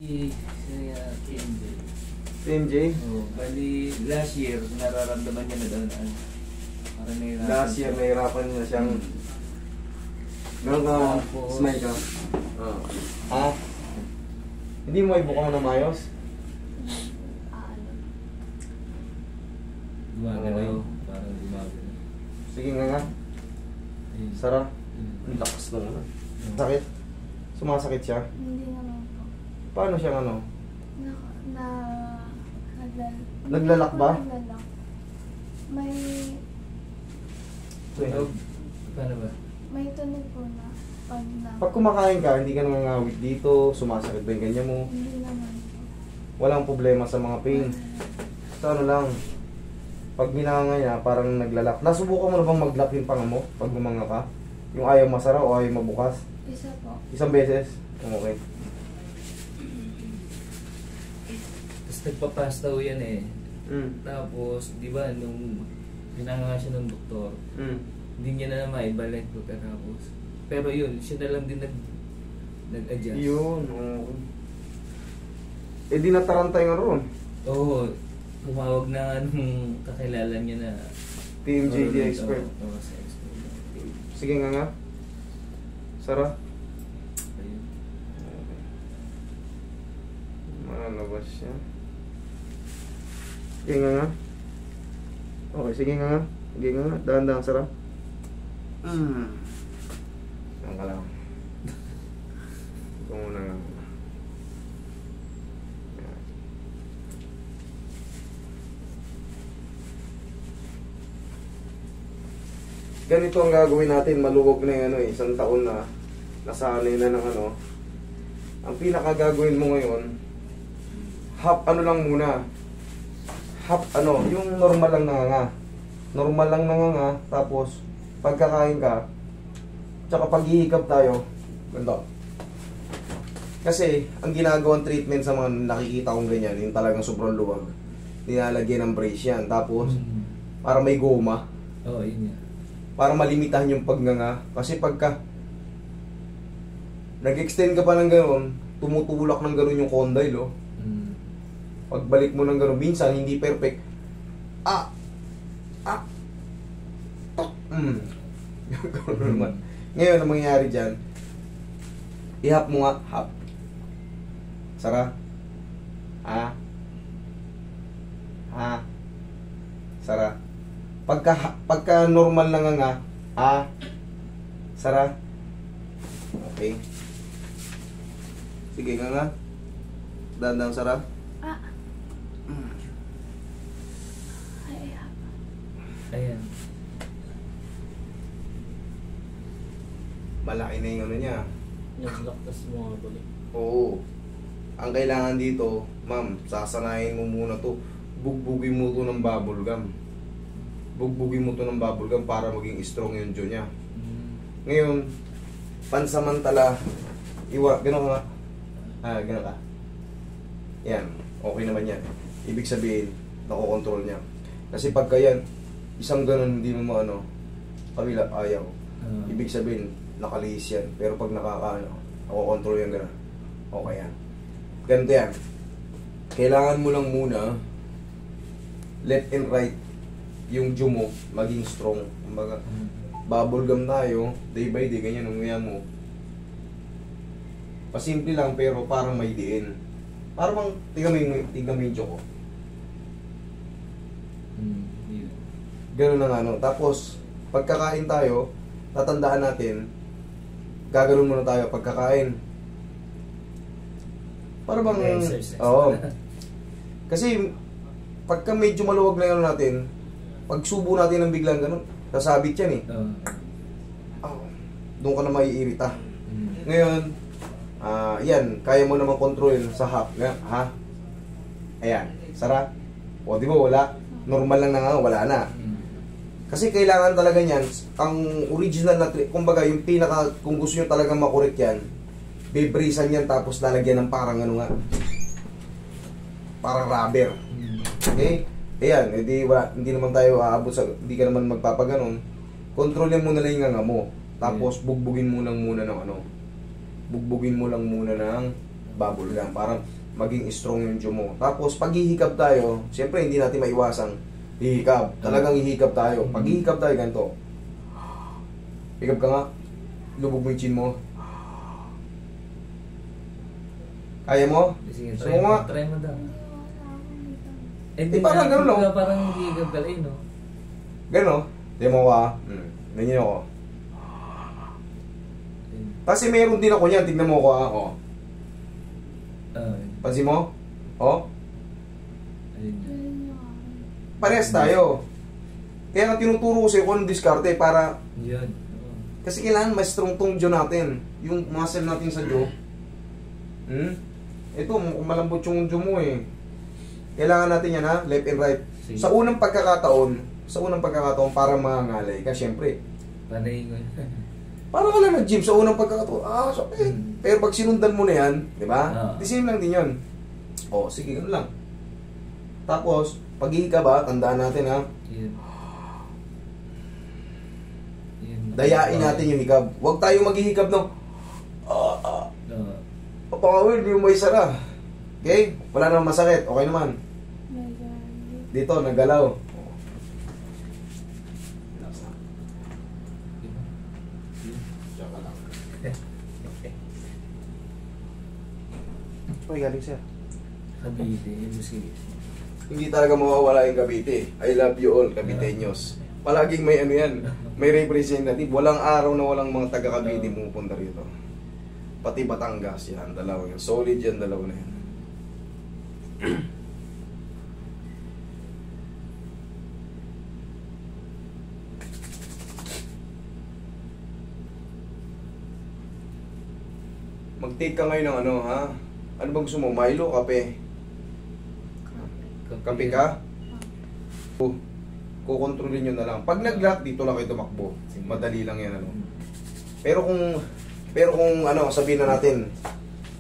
KMJ. PMJ? Oh, bali last year nararamdaman niya na daw na ano. Parang nahihirapan. Last year nahirapan niya siyang meron ka Tapos- smile ka? Ha? Hindi mo ibuka na mayos? Gumagalaw. Parang gumagalaw. Sige nga. Ayun. Sara. Ayun. Ang lakas na ano. Sakit? Sumasakit siya? Hindi naman po. Paano siya ano? Naglalak Naglalak ba? Naglalak. May Tunog. Paano ba? may tunog po na pag na. Pag kumakain ka, hindi ka nangangawit dito, sumasakit ba yung ganyan mo? Hindi naman po. Walang problema sa mga pain. Sa ano lang, pag binanga niya, parang naglalak. Nasubukan mo na bang maglock yung panga mo pag bumanga ka? Yung ayaw masara o ayaw mabukas? Isa po. Isang beses? Okay. Tapos nagpa-pass daw yan eh. Mm. Tapos, di ba, nung pinanga siya ng doktor, Mm. hindi niya na maibalik pagkatapos. Pero yun, siya na lang din nag-adjust. Yun, okay. Eh di natarantay nga ron. Oo, tumawag na nung kakilala niya na PMJD marunong expert. daw. Oo, sa expert. Sige nga. Sara. Ayun. Okay. Malabas siya. Sige nga. Okay, sige nga. Sige nga. Dahan-dahan, Sara. Saan ka lang. Ito muna nga. Yan. Ganito ang gagawin natin. Maluwag na yung ano, isang taon na nasanay na ng ano. Ang pinaka gagawin mo ngayon, half ano lang muna. Half ano, yung normal lang nanganga. Normal lang nanganga, tapos pagkakain ka, tsaka paghihikap tayo, ganito. Kasi, ang ginagawang treatment sa mga nakikita kong ganyan, yung talagang sobrang luwag, nilalagyan ng brace yan. Tapos, para may goma, Oo, yun yan. para malimitahan yung pagnganga. Kasi pagka nag-extend ka pa ng gano'n, tumutulak ng gano'n yung condyle, oh. Pagbalik mo ng gano'n, minsan hindi perfect. Gano'n naman. Ngayon, ang mangyayari dyan, ihap mo nga, hap. Sara. Sara. Pagka normal na nga, Sara. Okay. Sige nga. Dandang Sara. Ayan. Malaki na yung ano niya. Naglaktas mo nga balik. Oo. Ang kailangan dito, ma'am, sasanayin mo muna to. Bugbugin mo to ng bubble gum. Bugbugin mo to ng bubble gum para maging strong yung jaw niya. Ngayon, pansamantala, gano'n ka nga. Gano'n ka. Yan, okay naman yan. Ibig sabihin, nakokontrol niya. Kasi pagka yan, isang gano'n hindi mo maano, kabila, ayaw. Ibig sabihin, nakalihis yan. Pero pag nakokontrol yan gano'n, okay yan. Ganito yan. Kailangan mo lang muna, left and right, yung jaw mo, maging strong. Kumbaga, bubble gum tayo, day by day, ganyan, umuya mo. Pasimple lang, pero parang may diin. Parang tingnan mo yung jaw ko. Ganun na nga, no? Tapos, pagkakain tayo, tatandaan natin, gagano'n muna tayo pagkakain. Para bang, oo. Kasi, pagka medyo maluwag na yun natin, pag subo natin ng biglang ganun, sasabit yan eh. Doon ka na maiirita. Ngayon, yan, kaya mo naman kontrolin sa half. Ha? Ayan, Sara. O, di ba, wala? Normal lang na nga, wala na. Kasi kailangan talaga niyan, ang original na, kumbaga, yung pinaka, kung gusto nyo talagang makorek yan, bibrisan yan, tapos lalagyan ng parang ano nga, parang rubber. Okay? Ayan, hindi naman tayo aabot sa, hindi ka naman magpapaganon. Kontrolin mo na lang yung nganga mo. Tapos, bugbugin mo lang muna ng ano, bugbugin mo lang muna ng bubble gum para maging strong yung jaw mo. Tapos pag hihikab tayo, siyempre hindi natin maiwasang hihikab. Talagang hihikab tayo. Pag hihikab tayo ganito. Hikab ka nga. Lubog mo yung chin mo. Kaya mo? Sige, So, try mo, nga. try mo daw. Hindi wala akong hikab. Eh, di parang na- ganun, no? Parang hihigab ka rin, no? Gano? Demo ko ah. Ganyan ako. Kasi meron din ako niyan. Tignan mo ko ah. Oh. Pansin mo? Oh. Ayun. Ganun yung akin. Parehas tayo. Kaya nga tinuturo ko sa'yo kung anong diskarte para Yun. Oo. kasi kailangan mas strong tong jaw natin. Yung muscle natin sa jaw. Ito, malambot yung jaw mo eh. Kailangan natin yan ha, left and right. Sige. Sa unang pagkakataon para mangangalay ka, syempre. Panay ko. Para ka lang nag-gym sa unang pagkakataon. Sakit. Pero pag sinundan mo na yan, di ba? The same lang din yun. O, sige, gano'n lang. Tapos, pag ka ba, tandaan natin ha, Yun. Yun. dayain natin yung hikab. Huwag tayo maghihikab ng Oo. papangawin, hindi mo may sara. Okay? Wala namang masakit. Okay naman. Nagalit. Dito, naggalaw. Relax na. Tsaka lang. Uy, galing sir. Cavite. Sige. Hindi talaga mawawala yung Cavite. I love you all, Caviteños. Palaging may ano yan, may representative. Walang araw na walang mga taga Cavite pumupunta rito. Pati Batangas yan, dalawa yan. Solid yan, dalawa na yan. Mag-take ka ngayon ng ano, ha? Ano bang gusto mo? Milo, kape? Kape ka? Kukontrolin nyo na lang. Pag nag-lock, dito lang kayo tumakbo. Madali lang yan, ano. Pero kung ano, sabihin na natin,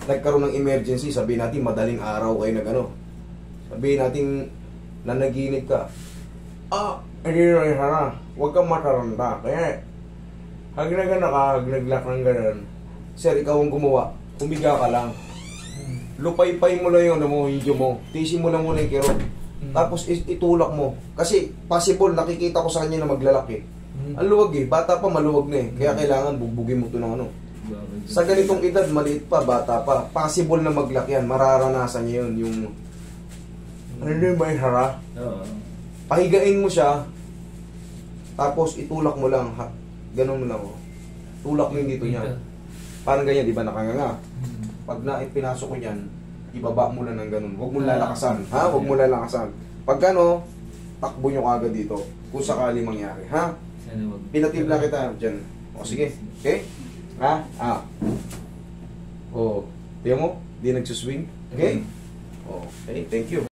nagkaroon ng emergency, sabihin natin madaling araw kayo nag-ano. Sabihin natin nanaginip ka. Hindi na rin sana. Huwag kang mataranda. Kaya, hagnagan ka, nag-lock ng ganun. Sir, ikaw ang gumawa. Humiga ka lang. Lupay-pay mo lang yung ano mo, yung mo. Tisin mo lang muna yung kirot. Tapos itulak mo. Kasi possible, nakikita ko sa kanya na maglalaki. Ang luwag eh, bata pa maluwag na eh. Kaya kailangan bugbugin mo ito ng ano. Sa ganitong edad, maliit pa, bata pa, possible na maglaki yan. Mararanasan niya yun, yung ano yun ba yung hara? Oo. Pahigain mo siya, tapos itulak mo lang, ganun mo lang. Oh. Tulak mo yung dito niya. Parang ganyan, di ba nakanganga? Pag pinasok ko yan, ibaba mo na ng ganun. Huwag mo lalakasan. Ha? Huwag mo lalakasan. Pag ano, takbo nyo kagad dito. Kung sakali mangyari. Ha? Sana wag. Pinatibla kita dyan. O sige. Okay? Ha? O. Tiyan mo? Di nagsuswing? Okay? Okay. Thank you.